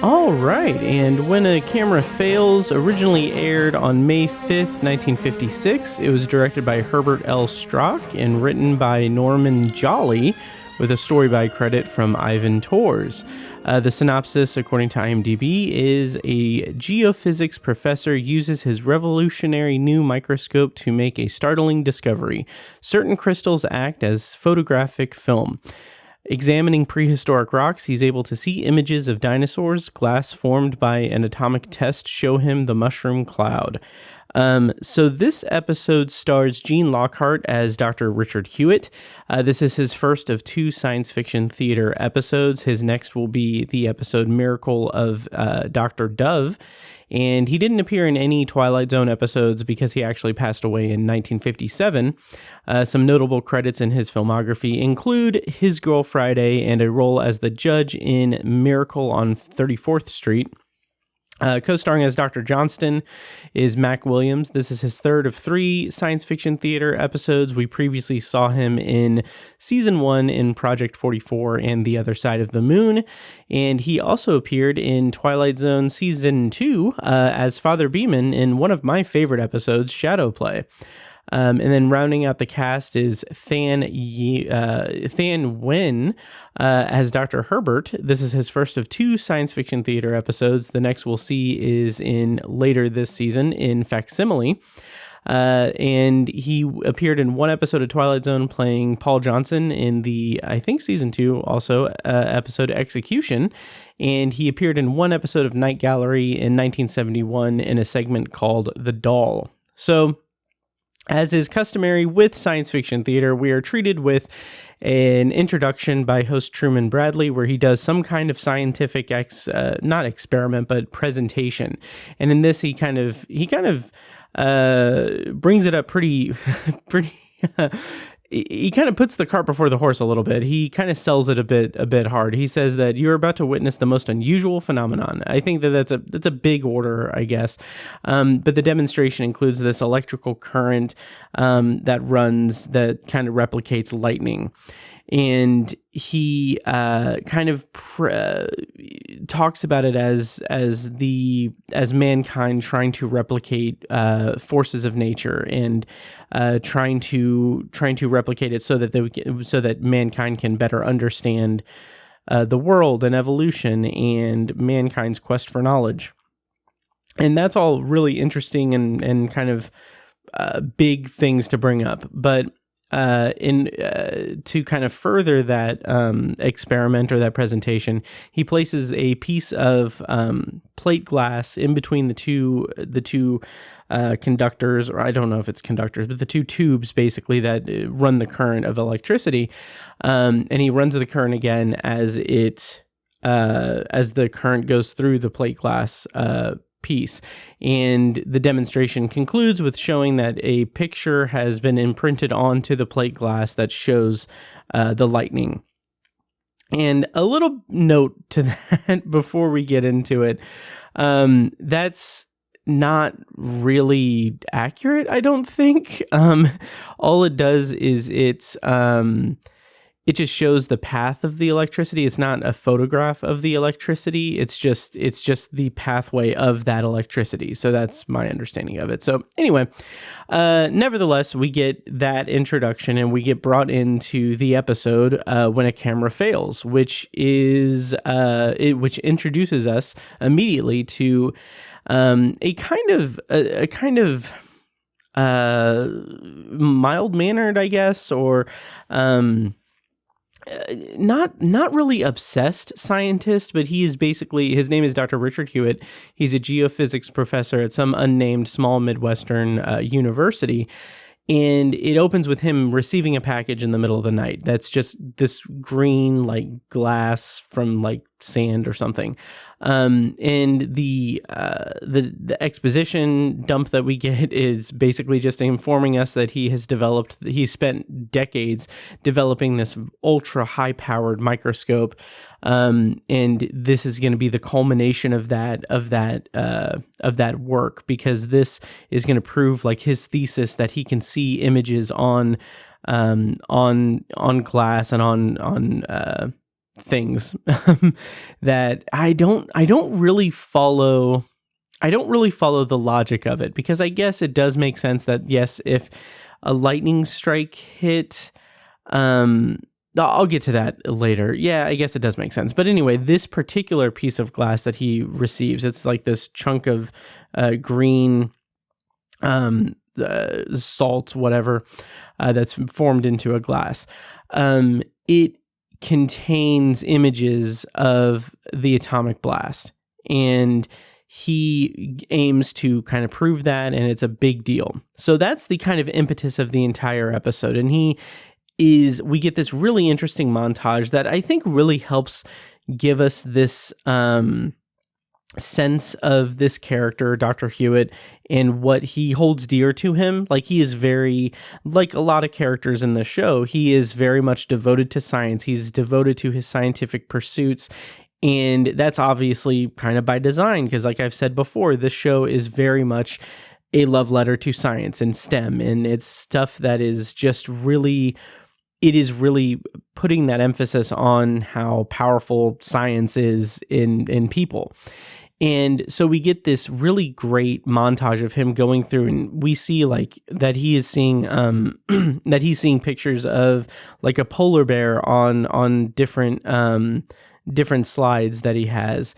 All right, and When a Camera Fails originally aired on May 5th, 1956. It was directed by Herbert L. Strock and written by Norman Jolley, with a story by credit from Ivan Tors. The synopsis, according to IMDb, is a geophysics professor uses his revolutionary new microscope to make a startling discovery. Certain crystals act as photographic film. Examining prehistoric rocks, he's able to see images of dinosaurs. Glass formed by an atomic test show him the mushroom cloud. So this episode stars Gene Lockhart as Dr. Richard Hewitt. This is his first of two science fiction theater episodes. His next will be the episode Miracle of Dr. Dove. And he didn't appear in any Twilight Zone episodes because he actually passed away in 1957. Some notable credits in his filmography include His Girl Friday and a role as the judge in Miracle on 34th Street. Co-starring as Dr. Johnston is Mack Williams. This is his third of three science fiction theater episodes. We previously saw him in season 1 in Project 44 and The Other Side of the Moon. And he also appeared in Twilight Zone season 2 as Father Beeman in one of my favorite episodes, Shadow Play. And then rounding out the cast is Than Wyenn as Dr. Herbert. This is his first of two science fiction theater episodes. The next we'll see is in later this season in Facsimile. And he appeared in one episode of Twilight Zone playing Paul Johnson in the, I think, season 2 also episode Execution. And he appeared in one episode of Night Gallery in 1971 in a segment called The Doll. So, as is customary with science fiction theater, we are treated with an introduction by host Truman Bradley, where he does some kind of scientific not experiment, but presentation. And in this, he kind of brings it up pretty. He kind of puts the cart before the horse a little bit. He kind of sells it a bit hard. He says that you're about to witness the most unusual phenomenon. I think that's a big order, I guess. But the demonstration includes this electrical current that runs that kind of replicates lightning. And he kind of talks about it as mankind trying to replicate forces of nature and trying to replicate it so that mankind can better understand the world and evolution and mankind's quest for knowledge. And that's all really interesting and kind of big things to bring up, but. To kind of further that experiment or that presentation, he places a piece of plate glass in between the two conductors, or I don't know if it's conductors, but the two tubes basically that run the current of electricity, and he runs the current again as the current goes through the plate glass piece. And the demonstration concludes with showing that a picture has been imprinted onto the plate glass that shows the lightning. And a little note to that before we get into it, that's not really accurate, I don't think. All it does is it just shows the path of the electricity. It's not a photograph of the electricity. It's just the pathway of that electricity. So that's my understanding of it. So anyway, nevertheless, we get that introduction and we get brought into the episode When a Camera Fails, which is which introduces us immediately to a kind of mild-mannered, I guess, or not really obsessed scientist, but he is basically, his name is Dr. Richard Hewitt. He's a geophysics professor at some unnamed small Midwestern university. And it opens with him receiving a package in the middle of the night. That's just this green, like, glass from, like, sand or something. And the exposition dump that we get is basically just informing us that he spent decades developing this ultra high powered microscope. And this is going to be the culmination of that work, because this is going to prove, like, his thesis that he can see images on glass and on things that I don't really follow. I don't really follow the logic of it, because I guess it does make sense that, yes, if a lightning strike hit, I'll get to that later. Yeah, I guess it does make sense. But anyway, this particular piece of glass that he receives, it's like this chunk of green salt, whatever, that's formed into a glass. It contains images of the atomic blast, and he aims to kind of prove that, and it's a big deal. So that's the kind of impetus of the entire episode. And we get this really interesting montage that I think really helps give us this sense of this character, Dr. Hewitt, and what he holds dear to him. Like, he is very, like a lot of characters in the show, he is very much devoted to science. He's devoted to his scientific pursuits. And that's obviously kind of by design, because like I've said before, this show is very much a love letter to science and STEM. And it's stuff that is just really, it is really putting that emphasis on how powerful science is in people. And so we get this really great montage of him going through, and we see like that he is seeing that he's seeing pictures of like a polar bear on different slides that he has,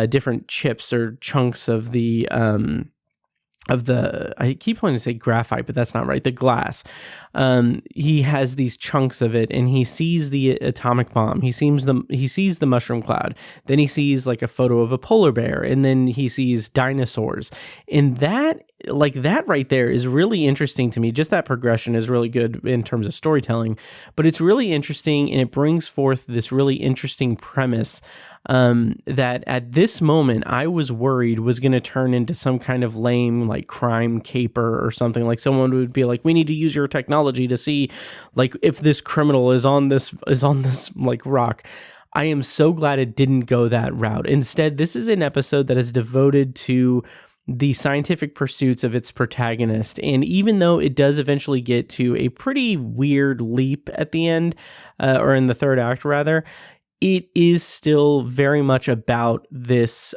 different chips or chunks of the I keep wanting to say graphite, but that's not right. The glass. He has these chunks of it, and he sees the atomic bomb. He sees the mushroom cloud. Then he sees like a photo of a polar bear, and then he sees dinosaurs. And that right there is really interesting to me. Just that progression is really good in terms of storytelling, but it's really interesting, and it brings forth this really interesting premise that at this moment I was worried was going to turn into some kind of lame like crime caper or something. Like someone would be like, we need to use your technology to see like if this criminal is on this like rock. I am so glad it didn't go that route. Instead, this is an episode that is devoted to the scientific pursuits of its protagonist. And even though it does eventually get to a pretty weird leap at the end, or in the third act rather, it is still very much about this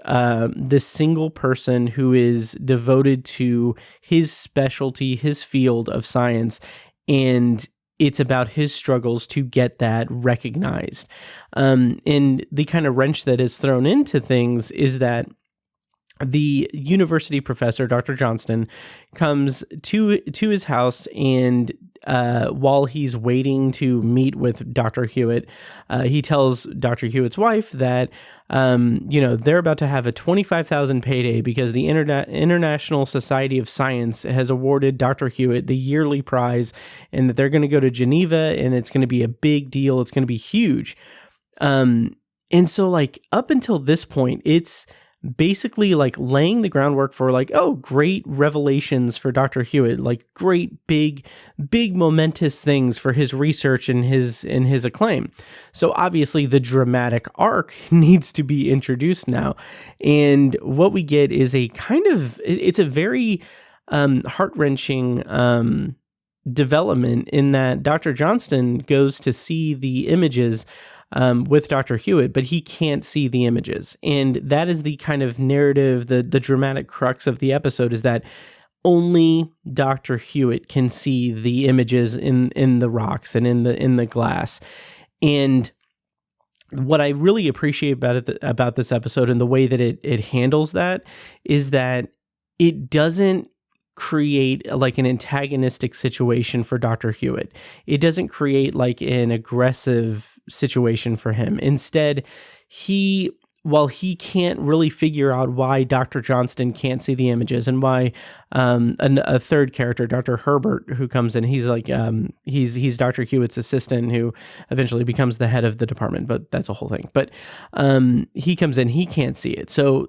single person who is devoted to his specialty, his field of science, and it's about his struggles to get that recognized. And the kind of wrench that is thrown into things is that the university professor, Dr. Johnston, comes to his house, and while he's waiting to meet with Dr. Hewitt, he tells Dr. Hewitt's wife that they're about to have a $25,000 payday because the International Society of Science has awarded Dr. Hewitt the yearly prize, and that they're going to go to Geneva, and it's going to be a big deal. It's going to be huge. And so like up until this point, it's basically like laying the groundwork for like, oh, great revelations for Dr. Hewitt, like great big momentous things for his research and his acclaim. So obviously the dramatic arc needs to be introduced now. And what we get is it's a very heart-wrenching development in that Dr. Johnston goes to see the images with Dr. Hewitt, but he can't see the images. And that is the kind of narrative, the dramatic crux of the episode, is that only Dr. Hewitt can see the images in the rocks and in the glass. And what I really appreciate about this episode and the way that it handles that is that it doesn't create like an antagonistic situation for Dr. Hewitt. It doesn't create like an aggressive situation for him. Instead, while he can't really figure out why Dr. Johnston can't see the images, and why a third character, Dr. Herbert, who comes in, he's like he's Dr. Hewitt's assistant who eventually becomes the head of the department, but that's a whole thing. But he comes in, he can't see it. So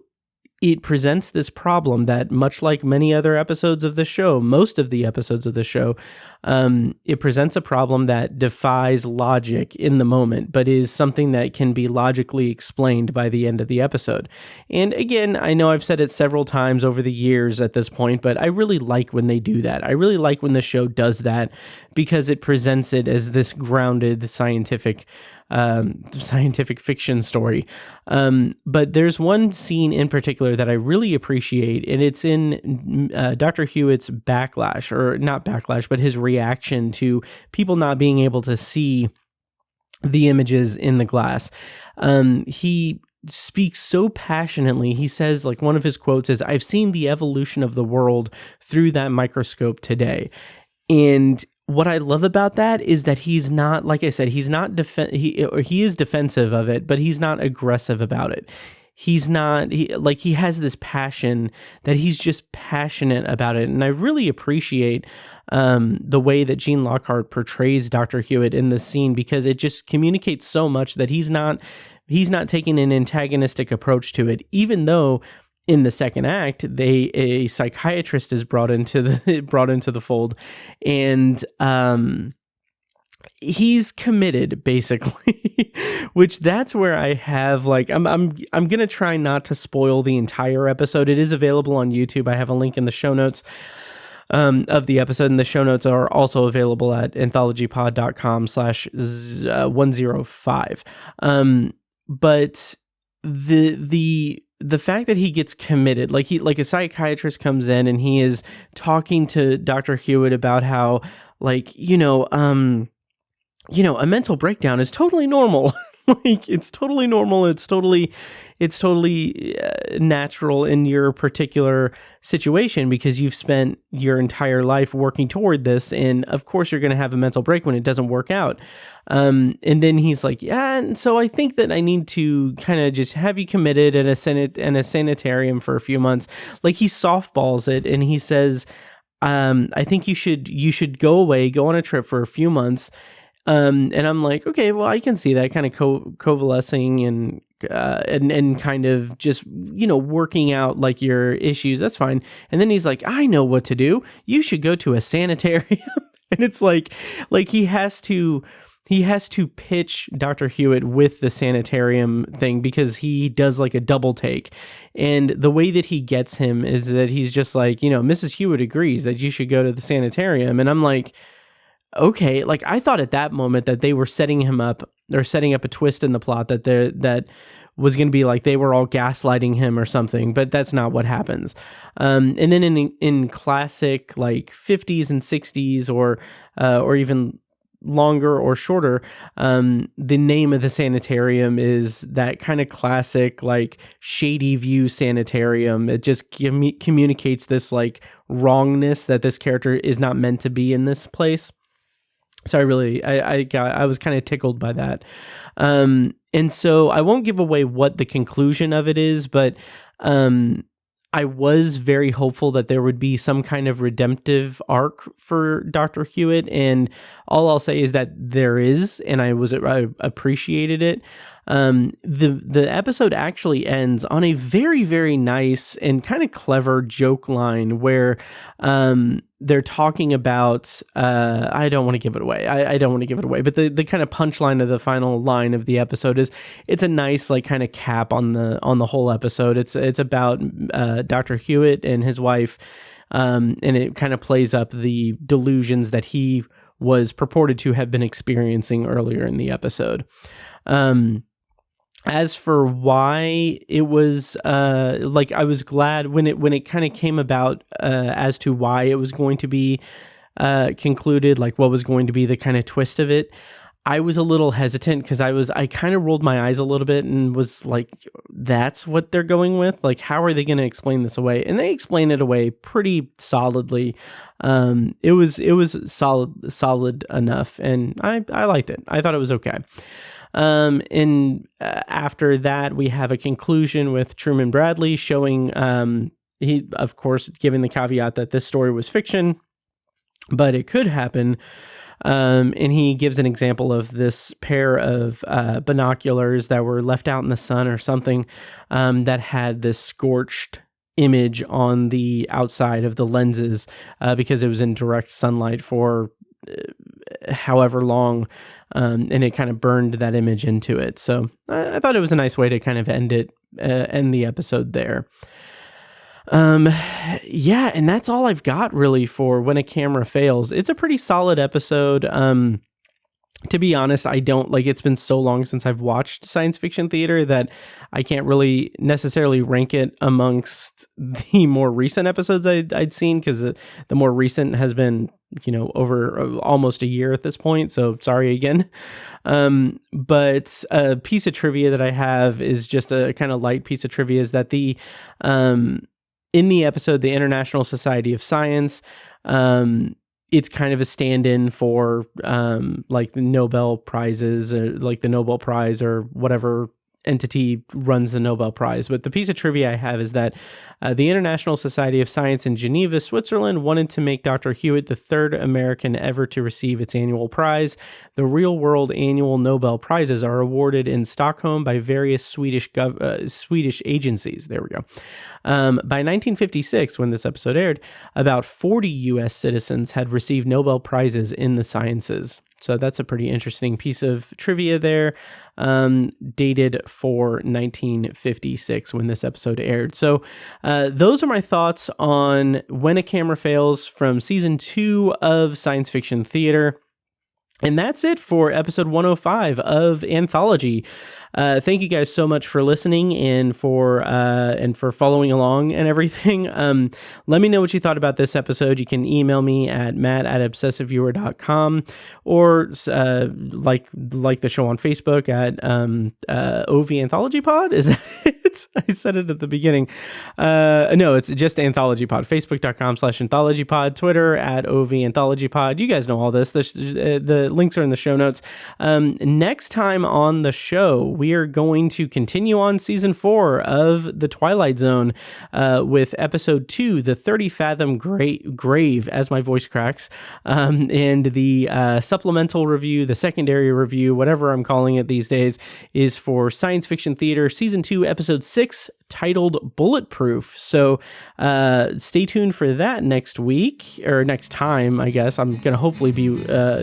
it presents this problem that, much like many other episodes of the show, most of the episodes of the show, it presents a problem that defies logic in the moment, but is something that can be logically explained by the end of the episode. And again, I know I've said it several times over the years at this point, but I really like when they do that. I really like when the show does that, because it presents it as this grounded scientific scientific fiction story. But there's one scene in particular that I really appreciate, and it's in Dr. Hewitt's backlash, or not backlash, but his reaction to people not being able to see the images in the glass. He speaks so passionately. He says, like, one of his quotes is, "I've seen the evolution of the world through that microscope today." And what I love about that is that he's not, like I said, he's not he is defensive of it, but he's not aggressive about it. He's not, he has this passion that he's just passionate about it. And I really appreciate the way that Gene Lockhart portrays Dr. Hewitt in this scene, because it just communicates so much that he's not taking an antagonistic approach to it, even though in the second act, a psychiatrist is brought into the fold, and he's committed, basically. Which, that's where I have, like, I'm gonna try not to spoil the entire episode. It is available on YouTube. I have a link in the show notes of the episode, and the show notes are also available at anthologypod.com/105. But the fact that he gets committed, like a psychiatrist comes in and he is talking to Dr. Hewitt about how, like, a mental breakdown is totally normal. Like, it's totally normal. It's totally natural in your particular situation, because you've spent your entire life working toward this, and of course you're going to have a mental break when it doesn't work out. And then he's like, yeah, and so I think that I need to kind of just have you committed at a sanitarium for a few months. Like, he softballs it, and he says, I think you should go away, go on a trip for a few months. And I'm like, okay, well, I can see that kind of convalescing and kind of just, working out, like, your issues. That's fine. And then he's like, I know what to do. You should go to a sanitarium. And it's like he has to pitch Dr. Hewitt with the sanitarium thing, because he does, like, a double take. And the way that he gets him is that he's just like, Mrs. Hewitt agrees that you should go to the sanitarium. And I'm like, okay, like, I thought at that moment that they were setting him up, or setting up a twist in the plot that was going to be like they were all gaslighting him or something, but that's not what happens. And then in classic, like, 50s and 60s, or even longer or shorter, the name of the sanitarium is that kind of classic, like, Shady View Sanitarium. It just communicates this, like, wrongness that this character is not meant to be in this place. So I was kind of tickled by that. And so I won't give away what the conclusion of it is, but I was very hopeful that there would be some kind of redemptive arc for Dr. Hewitt, and all I'll say is that there is, and I appreciated it. The episode actually ends on a very, very nice and kind of clever joke line where they're talking about, I don't want to give it away. I don't want to give it away, but the kind of punchline of the final line of the episode is, it's a nice, like, kind of cap on the whole episode. It's about Dr. Hewitt and his wife, and it kind of plays up the delusions that he was purported to have been experiencing earlier in the episode. As for why it was, like, I was glad when it kind of came about as to why it was going to be concluded, like, what was going to be the kind of twist of it. I was a little hesitant, because I kind of rolled my eyes a little bit and was like, that's what they're going with? Like, how are they going to explain this away? And they explain it away pretty solidly. It was solid enough, and I liked it. I thought it was okay. And after that, we have a conclusion with Truman Bradley showing, he, of course, giving the caveat that this story was fiction, but it could happen. And he gives an example of this pair of binoculars that were left out in the sun or something, that had this scorched image on the outside of the lenses, because it was in direct sunlight for however long, and it kind of burned that image into it. So I thought it was a nice way to kind of end the episode there. Yeah, and that's all I've got really for When a Camera Fails. It's a pretty solid episode. To be honest, I don't like, it's been so long since I've watched science fiction theater that I can't really necessarily rank it amongst the more recent episodes I'd seen, because the more recent has been, over almost a year at this point. So sorry again. But a piece of trivia that I have is just a kind of light piece of trivia, is that in the episode, the International Society of Science, it's kind of a stand-in for like the Nobel Prizes, or like the Nobel Prize, or whatever entity runs the Nobel Prize. But the piece of trivia I have is that the International Society of Science in Geneva, Switzerland, wanted to make Dr. Hewitt the third American ever to receive its annual prize. The real-world annual Nobel Prizes are awarded in Stockholm by various Swedish agencies. There we go. By 1956, when this episode aired, about 40 U.S. citizens had received Nobel Prizes in the sciences. So that's a pretty interesting piece of trivia there, dated for 1956 when this episode aired. So those are my thoughts on When a Camera Fails from Season 2 of Science Fiction Theater. And that's it for episode 105 of Anthology. Thank you guys so much for listening and for following along and everything. Let me know what you thought about this episode. You can email me at matt@obsessiveviewer.com, or like the show on Facebook at OV Anthology Pod. Is that it? I said it at the beginning. No, it's just Anthology Pod. Facebook.com/Anthology Pod. Twitter at OV Anthology Pod. You guys know all this. The links are in the show notes. Next time on the show, we are going to continue on season 4 of The Twilight Zone with episode 2, The 30 Fathom Grave, as my voice cracks, and the supplemental review, the secondary review, whatever I'm calling it these days, is for Science Fiction Theater season 2, episode 6, titled Bulletproof. So stay tuned for that next week, or next time, I guess. I'm going to hopefully be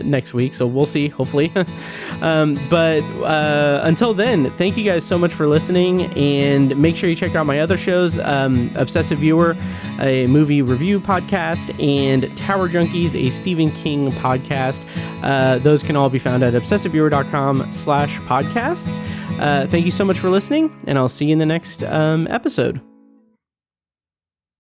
next week, so we'll see, hopefully. But until then, thank you guys so much for listening, and make sure you check out my other shows, Obsessive Viewer, a movie review podcast, and Tower Junkies, a Stephen King podcast. Those can all be found at obsessiveviewer.com/podcasts. Thank you so much for listening, and I'll see you in the next episode.